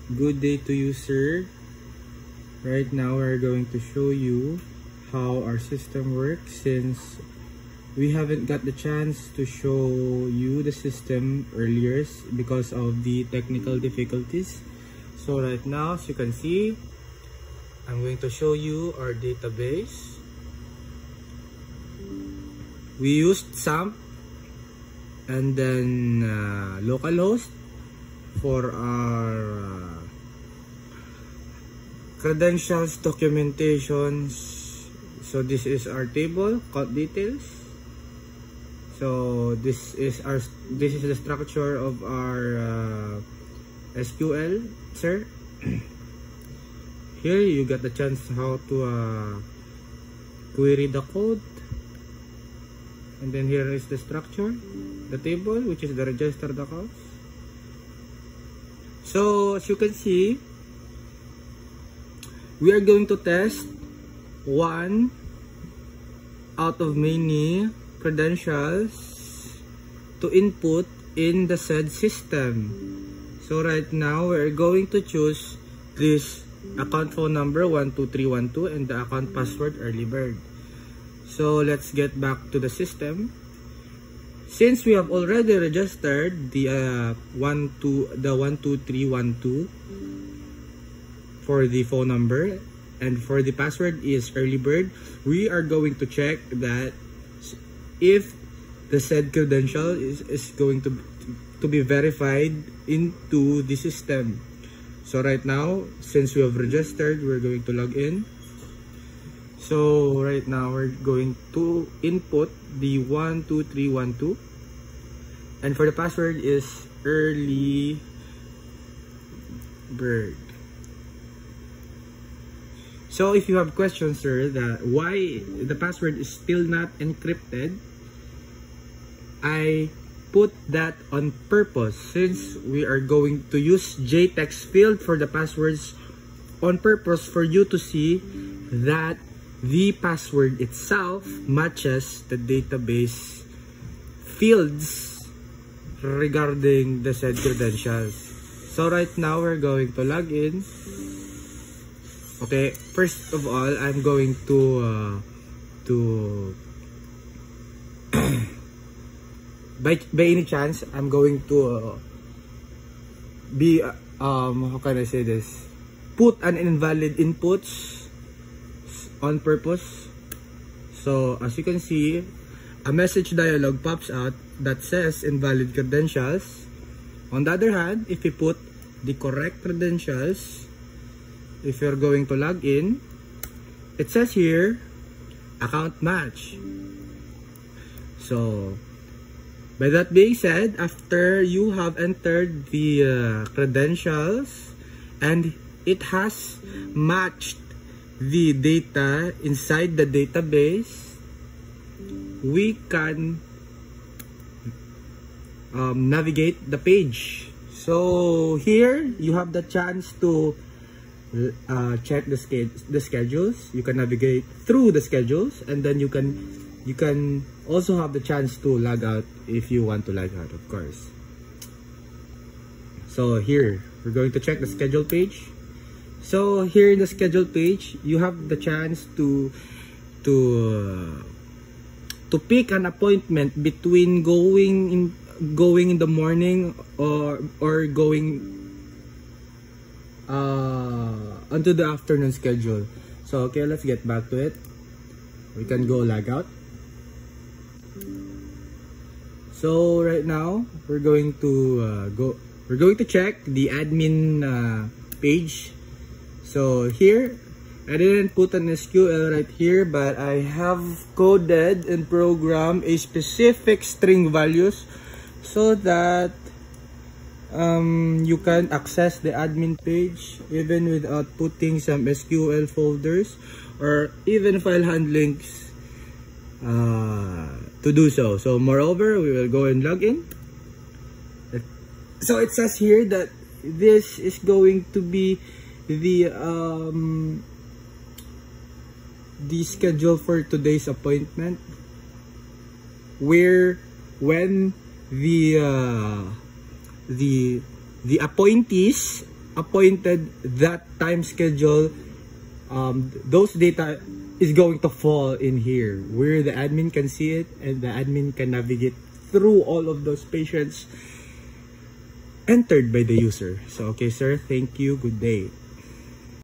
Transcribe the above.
Good day to you, sir. Right now we're going to show you how our system works, since we haven't got the chance to show you the system earlier because of the technical difficulties. So right now, as you can see, I'm going to show you our database. We used SAMP and then localhost for our credentials documentations. So this is our table, count details. So this is the structure of our SQL, sir. Here you got the chance how to query the code, and then here is the structure, the table, which is the registered accounts. So as you can see, we are going to test one out of many credentials to input in the said system. So right now we're going to choose this account phone number 12312 and the account password early bird. So let's get back to the system. Since we have already registered the 12312 for the phone number, and for the password is early bird, we are going to check that if the said credential is going to be verified into the system. So right now, since we have registered, we're going to log in. So right now we're going to input the 12312, and for the password is early bird. So if you have questions, sir, that why the password is still not encrypted, I put that on purpose, since we are going to use JText field for the passwords on purpose for you to see that the password itself matches the database fields regarding the said credentials. So right now we're going to log in. Okay, first of all, I'm going to by any chance, I'm going to be how can I say this, put an invalid inputs on purpose. So as you can see, a message dialog pops out that says invalid credentials. On the other hand, if you put the correct credentials, if you're going to log in, it says here account match. So by that being said, after you have entered the credentials and it has matched the data inside the database, we can navigate the page. So here you have the chance to check the schedules. You can navigate through the schedules, and then you can also have the chance to log out if you want to log out, of course. So here we're going to check the schedule page. So here in the schedule page, you have the chance to pick an appointment between going in the morning or going onto the afternoon schedule. So okay, let's get back to it. We can go log out. So right now we're going to check the admin page. So here I didn't put an SQL right here, but I have coded and programmed a specific string values so that you can access the admin page even without putting some SQL folders or even file handlings to do so. So moreover, we will go and log in. So it says here that this is going to be the schedule for today's appointment, when the appointees appointed, that time schedule, those data is going to fall in here where the admin can see it and the admin can navigate through all of those patients entered by the user. So okay sir, thank you, good day.